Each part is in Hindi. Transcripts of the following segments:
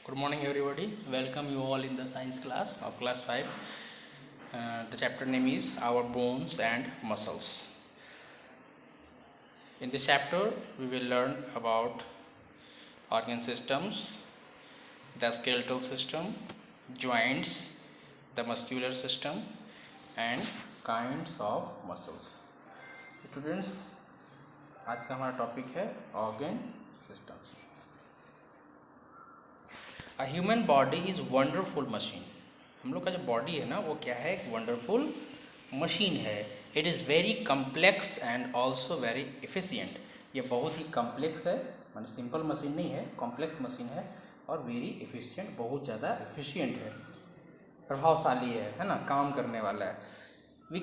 Good morning, everybody. Welcome you all in the science class of class 5. The chapter name is Our Bones and Muscles. In this chapter, we will learn about organ systems, the skeletal system, joints, the muscular system, and kinds of muscles. Students, आज का हमारा टॉपिक है organ systems. A human body is wonderful machine. हम लोग का जो बॉडी है ना वो क्या है, एक वंडरफुल मशीन है. It is very complex and also very efficient. ये बहुत ही कम्प्लेक्स है, मतलब सिंपल मशीन नहीं है, कॉम्प्लेक्स मशीन है और वेरी एफिशिएंट, बहुत ज़्यादा एफिशिएंट है, प्रभावशाली है ना, काम करने वाला है. We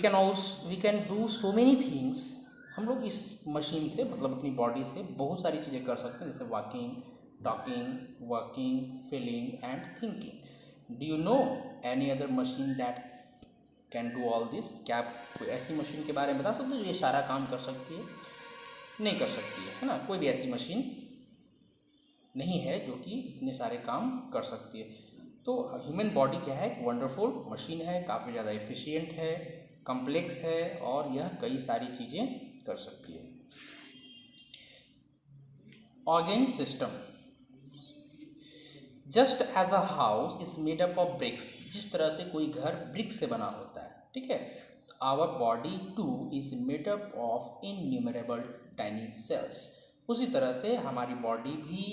can do so many things. हम लोग इस मशीन से, मतलब अपनी बॉडी से बहुत सारी चीज़ें कर सकते हैं, जैसे walking, talking, working, feeling and thinking. Do you know any other machine that can do all this? क्या आप कोई ऐसी मशीन के बारे में बता सकते हो जो ये सारा काम कर सकती है? नहीं कर सकती है ना, कोई भी ऐसी मशीन नहीं है जो कि इतने सारे काम कर सकती है. तो ह्यूमन बॉडी क्या है, एक वंडरफुल मशीन है, काफ़ी ज़्यादा एफिशिएंट है, कम्प्लेक्स है और यह कई सारी चीज़ें कर सकती है. Organ system. Just as a house is made up of bricks. जिस तरह से कोई घर ब्रिक्स से बना होता है, ठीक है, our body too is made up of innumerable tiny cells. उसी तरह से हमारी बॉडी भी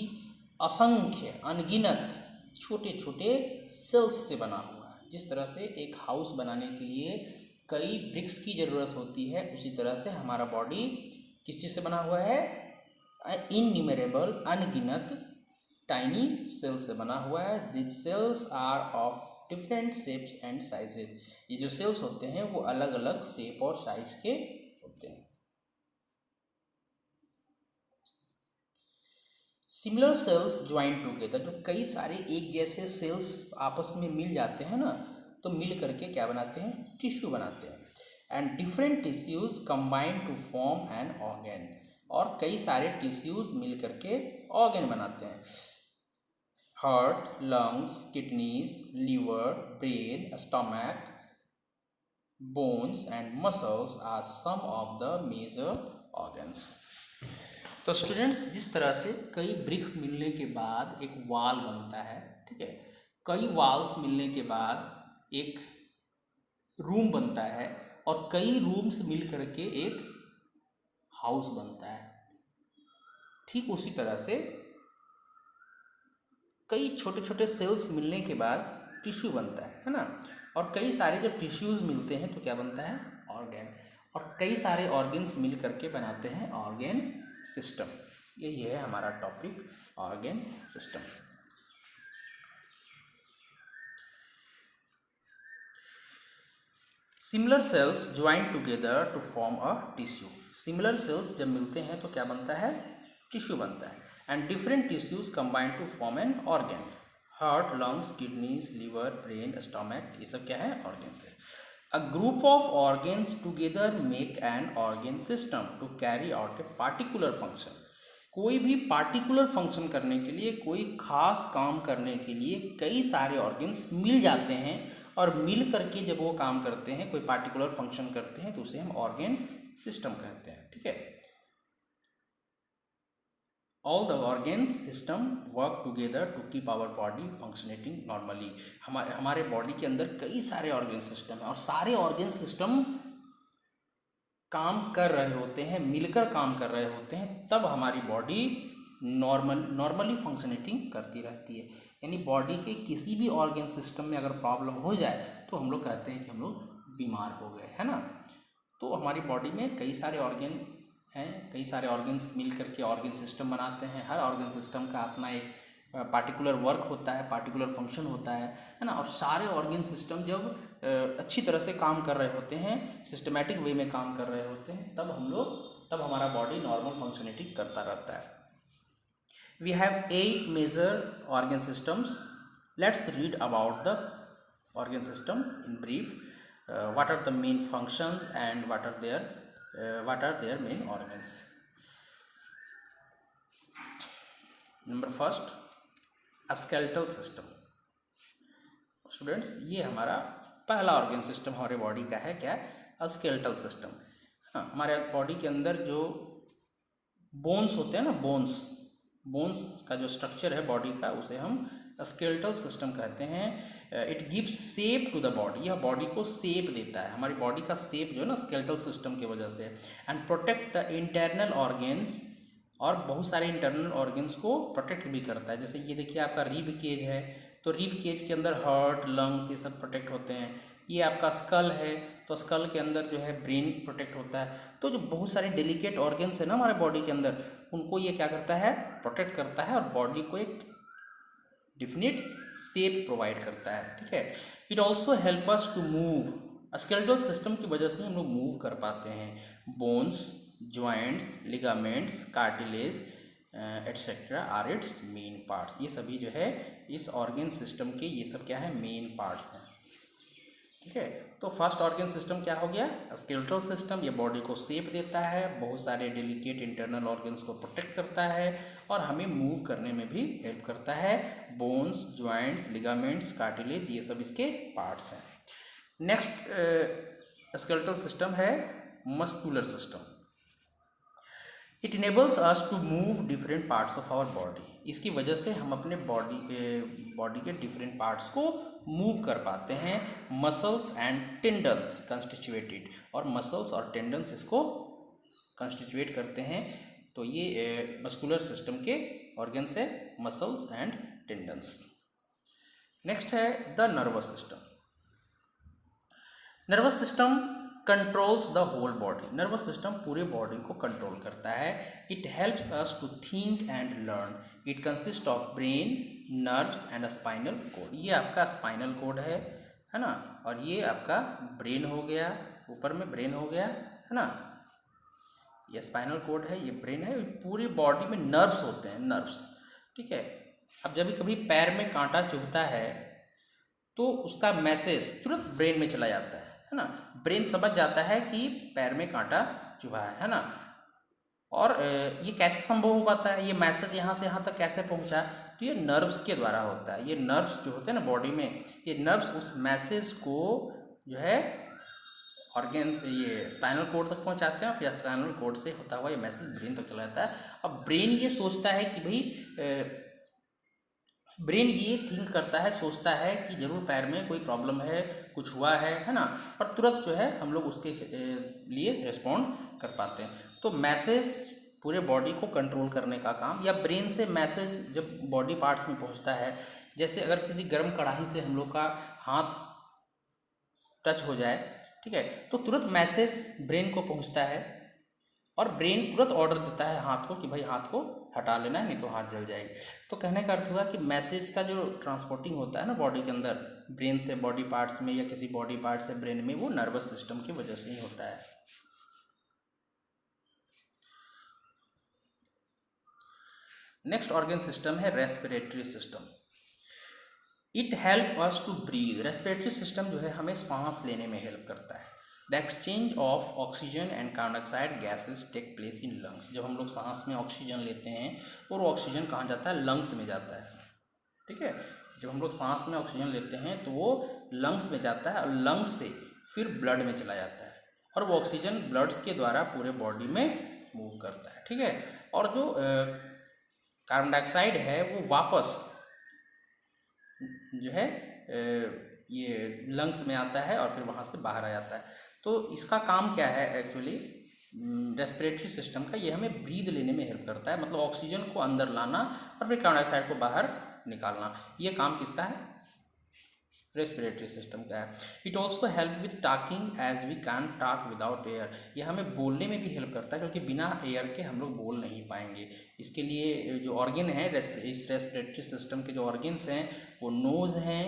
असंख्य, अनगिनत छोटे छोटे सेल्स से बना हुआ है. जिस तरह से एक हाउस बनाने के लिए कई ब्रिक्स की ज़रूरत होती है, उसी तरह से हमारा बॉडी किस चीज़ से बना हुआ है? इनन्यूमरेबल, अनगिनत टाइनी सेल्स से बना हुआ है. This cells are of different shapes and sizes. ये जो सेल्स होते हैं वो अलग अलग शेप और साइज के होते हैं. Similar cells join together. जो कई सारे एक जैसे सेल्स आपस में मिल जाते हैं ना, तो मिल करके क्या बनाते हैं? टिश्यू बनाते हैं. And different tissues combine to form an organ. और कई सारे टिश्यूज मिल करके ऑर्गन बनाते हैं. Heart, lungs, kidneys, liver, brain, stomach, bones and muscles are some of the major organs. तो स्टूडेंट्स, जिस तरह से कई ब्रिक्स मिलने के बाद एक वॉल बनता है, ठीक है, कई वॉल्स मिलने के बाद एक रूम बनता है और कई रूम्स मिल करके एक हाउस बनता है, ठीक उसी तरह से कई छोटे छोटे सेल्स मिलने के बाद टिश्यू बनता है ना. और कई सारे जब टिश्यूज़ मिलते हैं तो क्या बनता है? ऑर्गन. और कई सारे ऑर्गन्स मिल करके बनाते हैं ऑर्गन सिस्टम. यही है हमारा topic, organ system. Similar cells join together to form a tissue. Similar cells जब मिलते हैं तो क्या बनता है? टिश्यू बनता है. And different tissues combine to form an organ. Heart, lungs, kidneys, liver, brain, stomach, ये सब क्या है? ऑर्गन्स है. A group of organs together make an organ system to carry out a particular function. कोई भी पार्टिकुलर फंक्शन करने के लिए, कोई खास काम करने के लिए कई सारे ऑर्गन्स मिल जाते हैं और मिल करके जब वो काम करते हैं, कोई पार्टिकुलर फंक्शन करते हैं, तो उसे हम ऑर्गन सिस्टम कहते हैं, ठीक है. All the organ system work together to keep our body functionating normally. हमारे बॉडी के अंदर कई सारे ऑर्गन सिस्टम हैं और सारे ऑर्गन सिस्टम काम कर रहे होते हैं, मिलकर काम कर रहे होते हैं, तब हमारी बॉडी नॉर्मली फंक्शनेटिंग करती रहती है. यानी बॉडी के किसी भी ऑर्गन सिस्टम में अगर प्रॉब्लम हो जाए तो हम लोग कहते हैं कि हम लोग बीमार हो गए, है ना. तो हमारी बॉडी में कई सारे ऑर्गन हैं, कई सारे ऑर्गन्स मिल करके ऑर्गन सिस्टम बनाते हैं. हर ऑर्गन सिस्टम का अपना एक पार्टिकुलर वर्क होता है, पार्टिकुलर फंक्शन होता है ना. और सारे ऑर्गन सिस्टम जब अच्छी तरह से काम कर रहे होते हैं, सिस्टमेटिक वे में काम कर रहे होते हैं, तब हमारा बॉडी नॉर्मल फंक्शनेटिंग करता रहता है. We have 8 major organ systems. Let's read about the organ system in brief. What are the main functions and what are their main organs? Number first, skeletal system. Students, ये हमारा पहला ऑर्गन सिस्टम हमारे बॉडी का है, क्या? Skeletal system. हाँ, हमारे बॉडी के अंदर जो बोन्स होते हैं ना, बोन्स का जो स्ट्रक्चर है बॉडी का, उसे हम स्केलेटल सिस्टम कहते हैं। It gives shape to the body, यह बॉडी को शेप देता है। हमारी बॉडी का शेप जो है ना स्केलेटल सिस्टम की वजह से। And protect the internal organs, और बहुत सारे इंटरनल ऑर्गेन्स को प्रोटेक्ट भी करता है। जैसे ये देखिए आपका रिब केज है, तो रिब केज के अंदर हार्ट, लंग्स, ये सब प्रोटेक्ट होते हैं। ये आपका स्कल है, तो स्कल के अंदर जो है ब्रेन प्रोटेक्ट होता है। तो जो बहुत सारे डेलिकेट ऑर्गेन्स है ना हमारे बॉडी के अंदर, उनको ये क्या करता है? प्रोटेक्ट करता है, और बॉडी को एक डिफिनिट शेप प्रोवाइड करता है। ठीक है। It also help us to move, skeletal system की वजह से हम लोग मूव कर पाते हैं। Bones, joints, ligaments, cartilage etcetera are its main parts. ये सभी जो है इस ऑर्गन सिस्टम के, ये सब क्या है? मेन पार्ट्स हैं। ठीक है। तो फर्स्ट ऑर्गन सिस्टम क्या हो गया? Skeletal system. ये बॉडी को शेप देता है, बहुत सारे डेलिकेट इंटरनल ऑर्गन्स को प्रोटेक्ट करता है, और हमें मूव करने में भी हेल्प करता है। बोन्स, ज्वाइंट्स, लिगामेंट्स, कार्टिलेज, ये सब इसके पार्ट्स हैं। नेक्स्ट स्केलेटल सिस्टम है muscular system. It enables us to move different parts of our body. इसकी वजह से हम अपने बॉडी के डिफरेंट पार्ट्स को मूव कर पाते हैं। मसल्स एंड टेंडन्स कंस्टिट्यूएटेड, और मसल्स और टेंडन्स इसको कंस्टिट्यूएट करते हैं। तो ये मस्कुलर सिस्टम के ऑर्गन्स है, मसल्स एंड टेंडन्स। नेक्स्ट है the nervous system. Nervous system controls the whole body. Nervous system पूरे बॉडी को कंट्रोल करता है। It helps us to think and learn. It consist of brain, nerves and spinal cord. ये आपका स्पाइनल कोड है ना, और ये आपका ब्रेन हो गया, ऊपर में ब्रेन हो गया, है ना। ये स्पाइनल कोड है, ये ब्रेन है। पूरी बॉडी में नर्व्स होते हैं, नर्व्स। ठीक है। अब जब कभी पैर में कांटा चुभता है तो उसका मैसेज तुरंत ब्रेन में चला जाता है ना। ब्रेन समझ जाता है कि पैर में कांटा चुभा है ना। और ये कैसे संभव हो पाता है? ये मैसेज यहाँ से यहाँ तक कैसे पहुँचा? तो ये नर्व्स के द्वारा होता है। ये नर्व्स जो होते हैं ना बॉडी में, ये नर्व्स उस मैसेज को जो है ऑर्गेन्स, ये स्पाइनल कोड तक पहुँचाते हैं, फिर स्पाइनल कोड से होता हुआ ये मैसेज ब्रेन तक चला जाता है। अब ब्रेन ये सोचता है कि भाई ब्रेन ये थिंक करता है, सोचता है कि जरूर पैर में कोई प्रॉब्लम है, कुछ हुआ है ना। और तुरंत जो है हम लोग उसके लिए रिस्पॉन्ड कर पाते हैं। तो मैसेज पूरे बॉडी को कंट्रोल करने का काम, या ब्रेन से मैसेज जब बॉडी पार्ट्स में पहुंचता है, जैसे अगर किसी गर्म कढ़ाई से हम लोग का हाथ टच हो जाए, ठीक है, तो तुरंत मैसेज ब्रेन को पहुंचता है, और ब्रेन तुरंत ऑर्डर देता है हाथ को कि भाई हाथ को हटा लेना है, नहीं तो हाथ जल जाएगी। तो कहने का अर्थ हुआ कि मैसेज का जो ट्रांसपोर्टिंग होता है ना बॉडी के अंदर, ब्रेन से बॉडी पार्ट्स में या किसी बॉडी पार्ट से ब्रेन में, वो नर्वस सिस्टम की वजह से ही होता है। नेक्स्ट ऑर्गन सिस्टम है respiratory system. It help us to breathe. Respiratory system जो है हमें सांस लेने में हेल्प करता है। The exchange of oxygen and carbon dioxide gases take place in lungs. जब हम लोग सांस में ऑक्सीजन लेते हैं और वो ऑक्सीजन कहाँ जाता है? लंग्स में जाता है। ठीक है। जब हम लोग सांस में ऑक्सीजन लेते हैं तो वो लंग्स में जाता है, और लंग्स से फिर ब्लड में चला जाता है, और वो ऑक्सीजन ब्लड्स के द्वारा पूरे बॉडी में मूव करता है। ठीक है। और जो कार्बन डाइऑक्साइड है वो वापस जो है ये लंग्स में आता है, और फिर वहाँ से बाहर आ जाता है। तो इसका काम क्या है एक्चुअली रेस्पिरेटरी सिस्टम का? ये हमें ब्रीद लेने में हेल्प करता है, मतलब ऑक्सीजन को अंदर लाना और फिर कार्बन डाइऑक्साइड को बाहर निकालना। ये काम किसका है? रेस्पिरेटरी सिस्टम का है। It also help with talking as we can talk without air. ये हमें बोलने में भी हेल्प करता है, क्योंकि बिना एयर के हम लोग बोल नहीं पाएंगे। इसके लिए जो ऑर्गन है इस रेस्पिरेटरी सिस्टम के जो ऑर्गन्स हैं वो नोज हैं,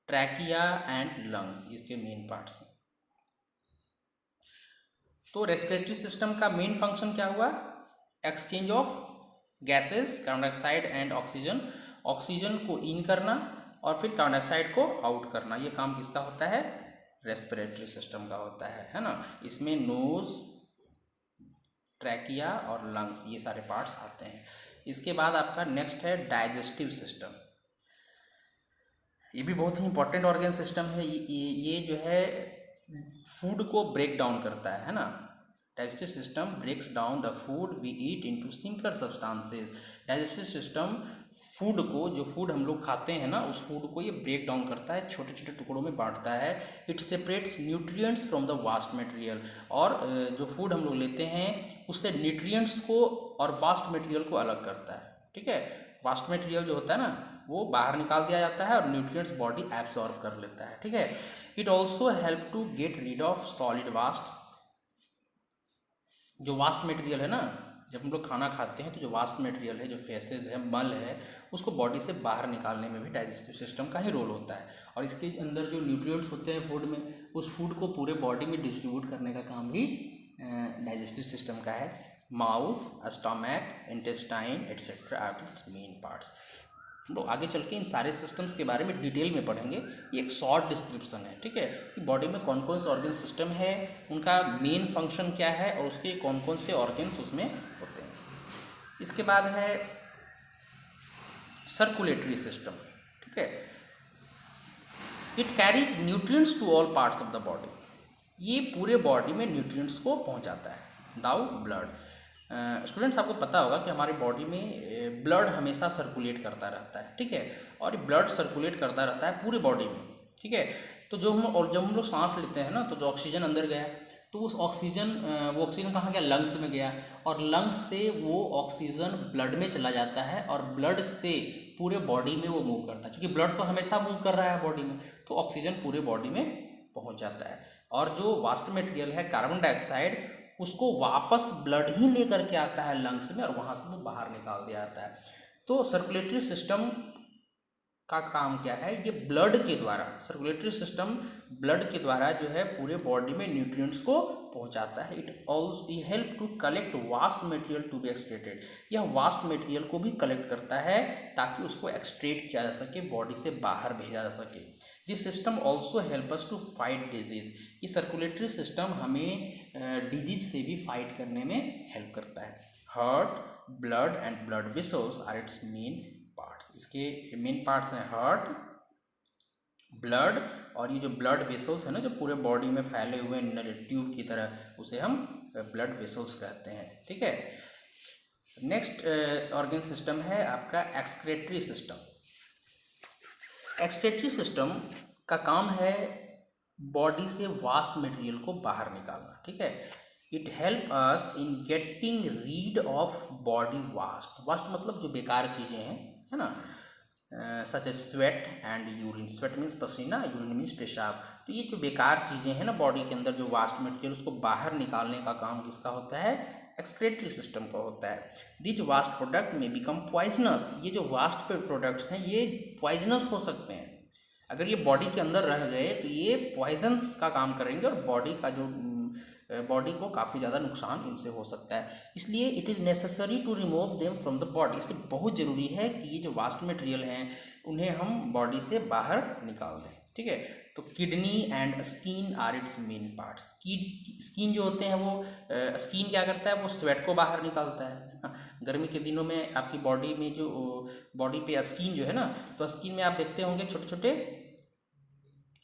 ट्रैकिया एंड लंग्स, इसके मेन पार्ट्स हैं। तो रेस्पिरेटरी सिस्टम का मेन फंक्शन क्या हुआ? Exchange of gases, carbon dioxide and oxygen. Oxygen को इन करना और फिर कार्बन डाइऑक्साइड को आउट करना। ये काम किसका होता है? रेस्पिरेटरी सिस्टम का होता है ना। इसमें नोज, ट्रैकिया और लंग्स, ये सारे पार्ट्स आते हैं। इसके बाद आपका नेक्स्ट है डाइजेस्टिव सिस्टम। ये भी बहुत ही इंपॉर्टेंट ऑर्गन सिस्टम है। ये जो है फूड को ब्रेक डाउन करता है ना। Digestive system breaks down the food we eat into simpler substances. Digestive system food को, जो फूड हम लोग खाते हैं ना, उस फूड को ये ब्रेक डाउन करता है, छोटे छोटे टुकड़ों में बांटता है। It separates nutrients from the vast material. और जो फूड हम लोग लेते हैं उससे न्यूट्रिएंट्स को और वास्ट मटेरियल को अलग करता है। ठीक है, वास्ट मटेरियल जो होता है ना वो बाहर निकाल दिया जाता है और न्यूट्रिएंट्स बॉडी एब्जॉर्ब कर लेता है। ठीक है, it also help to get rid of solid waste. जो वास्ट मटेरियल है ना, जब हम लोग खाना खाते हैं तो जो वास्ट मटेरियल है, जो फेसेस है, मल है, उसको बॉडी से बाहर निकालने में भी डाइजेस्टिव सिस्टम का ही रोल होता है। और इसके अंदर जो न्यूट्रिएंट्स होते हैं फूड में, उस फूड को पूरे बॉडी में डिस्ट्रीब्यूट करने का काम भी डाइजेस्टिव सिस्टम का है। Mouth, stomach, intestine etcetera are its main parts. हम लोग आगे चल के इन सारे सिस्टम्स के बारे में डिटेल में पढ़ेंगे। ये एक शॉर्ट डिस्क्रिप्शन है, ठीक है, कि बॉडी में कौन कौन से ऑर्गन सिस्टम है, उनका मेन फंक्शन क्या है और उसके कौन कौन से ऑर्गन्स उसमें होते हैं। इसके बाद है सर्कुलेटरी सिस्टम। ठीक है, it carries nutrients to all parts of the body. ये पूरे बॉडी में न्यूट्रिएंट्स को पहुंचाता है। दाउ ब्लड। स्टूडेंट्स, आपको पता होगा कि हमारी बॉडी में ब्लड हमेशा सर्कुलेट करता रहता है। ठीक है, और ब्लड सर्कुलेट करता रहता है पूरे बॉडी में। ठीक है, तो जब हम लोग सांस लेते हैं ना, तो जो ऑक्सीजन अंदर गया तो उस ऑक्सीजन वो ऑक्सीजन कहाँ गया? लंग्स में गया, और लंग्स से वो ऑक्सीजन ब्लड में चला जाता है और ब्लड से पूरे बॉडी में वो मूव करता है। क्योंकि ब्लड तो हमेशा मूव कर रहा है बॉडी में, तो ऑक्सीजन पूरे बॉडी में पहुँच जाता है। और जो वास्ट मटेरियल है कार्बन डाइऑक्साइड, उसको वापस ब्लड ही लेकर के आता है लंग्स में, और वहाँ से वो बाहर निकाल दिया जाता है। तो सर्कुलेटरी सिस्टम का काम क्या है? ये ब्लड के द्वारा, सर्कुलेटरी सिस्टम ब्लड के द्वारा जो है पूरे बॉडी में न्यूट्रिएंट्स को पहुंचाता है। It also help to collect waste material to be excreted. यह वास्ट मटेरियल को भी कलेक्ट करता है ताकि उसको एक्सट्रेट किया जा सके, बॉडी से बाहर भेजा जा सके। This system also help us to fight disease. ये सर्कुलेटरी सिस्टम हमें डिजीज से भी फाइट करने में हेल्प करता है। Heart, blood and blood vessels are its main parts. इसके मेन पार्ट्स हैं हार्ट, ब्लड, और ये जो ब्लड वेसल्स है ना, जो पूरे बॉडी में फैले हुए ट्यूब की तरह, उसे हम ब्लड वेसल्स कहते हैं। ठीक है, नेक्स्ट ऑर्गन सिस्टम है आपका एक्सक्रेटरी सिस्टम। एक्सक्रेटरी सिस्टम का काम है बॉडी से वास्ट मटेरियल को बाहर निकालना। ठीक है, it help us in getting rid of body waste. Waste मतलब जो बेकार चीज़ें हैं, है ना, such as sweat and urine. Sweat means पसीना, यूरिन मीन्स पेशाब। तो ये जो बेकार चीज़ें हैं ना बॉडी के अंदर, जो वास्ट मटेरियल, उसको बाहर निकालने का काम किसका होता है? एक्सक्रेटरी सिस्टम का होता है। दिस वास्ट प्रोडक्ट में बिकम पॉइजनस। ये जो वास्ट प्रोडक्ट्स हैं ये पॉइजनस हो सकते हैं। अगर ये बॉडी के अंदर रह गए तो ये पॉइजन्स का काम करेंगे और बॉडी का जो बॉडी को काफ़ी ज़्यादा नुकसान इनसे हो सकता है। इसलिए it is necessary to remove them from the body. इसलिए बहुत ज़रूरी है कि ये जो वास्ट मटेरियल हैं उन्हें हम बॉडी से बाहर निकाल दें। ठीक है, तो kidney and skin are its main parts. Skin जो होते हैं वो स्किन क्या करता है? वो स्वेट को बाहर निकालता है। गर्मी के दिनों में आपकी बॉडी में जो बॉडी पे स्किन जो है ना, तो स्किन में आप देखते होंगे छोटे छोटे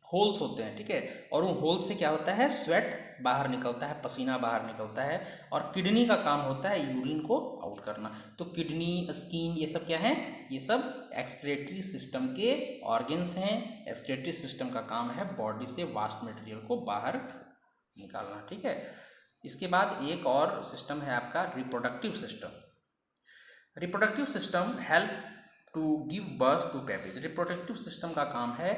होल्स होते हैं। ठीक है, और उन होल्स से क्या होता है? स्वेट बाहर निकलता है, पसीना बाहर निकलता है, और किडनी का काम होता है यूरिन को आउट करना। तो किडनी, स्किन, ये सब क्या है? ये सब एक्सक्रेटरी सिस्टम के ऑर्गन्स हैं। एक्सक्रेटरी सिस्टम का काम है बॉडी से वास्ट मटेरियल को बाहर निकालना। ठीक है, इसके बाद एक और सिस्टम है आपका reproductive system. Reproductive system help to give birth to babies. Reproductive system का काम है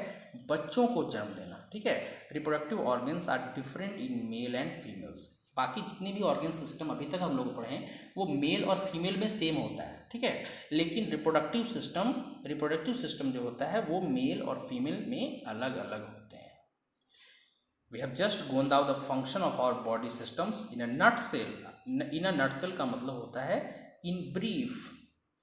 बच्चों को जन्म देना। ठीक है, reproductive organs are different in male and females. बाकी जितने भी ऑर्गन सिस्टम अभी तक हम लोग पढ़े हैं वो मेल और फीमेल में सेम होता है। ठीक है, लेकिन रिप्रोडक्टिव सिस्टम जो होता है वो मेल और फीमेल में अलग अलग होते हैं। We have just gone down the function of our body systems in a nutshell. In a nutshell का मतलब होता है इन ब्रीफ,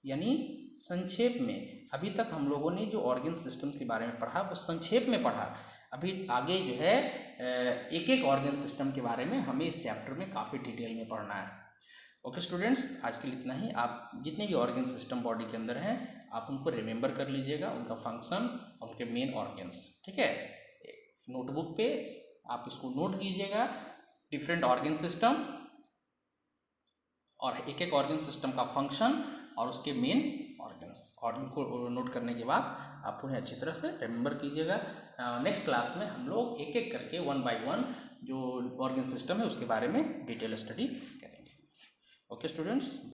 यानी संक्षेप में। अभी तक हम लोगों ने जो ऑर्गन सिस्टम के बारे में पढ़ा वो संक्षेप में पढ़ा। अभी आगे जो है एक एक ऑर्गन सिस्टम के बारे में हमें इस चैप्टर में काफ़ी डिटेल में पढ़ना है। ओके स्टूडेंट्स, आज के लिए इतना ही। आप जितने भी ऑर्गन सिस्टम बॉडी के अंदर हैं आप उनको रिमेंबर कर लीजिएगा, उनका फंक्शन और के मेन ऑर्गन्स। ठीक है, नोटबुक पे आप इसको नोट कीजिएगा, डिफरेंट ऑर्गन सिस्टम और एक एक ऑर्गन सिस्टम का फंक्शन और उसके मेन ऑर्गन्स, और इनको नोट करने के बाद आप उन्हें अच्छी तरह से रिमेंबर कीजिएगा। नेक्स्ट क्लास में हम लोग एक एक करके 1 by 1 जो ऑर्गन सिस्टम है उसके बारे में डिटेल स्टडी करेंगे। Okay students.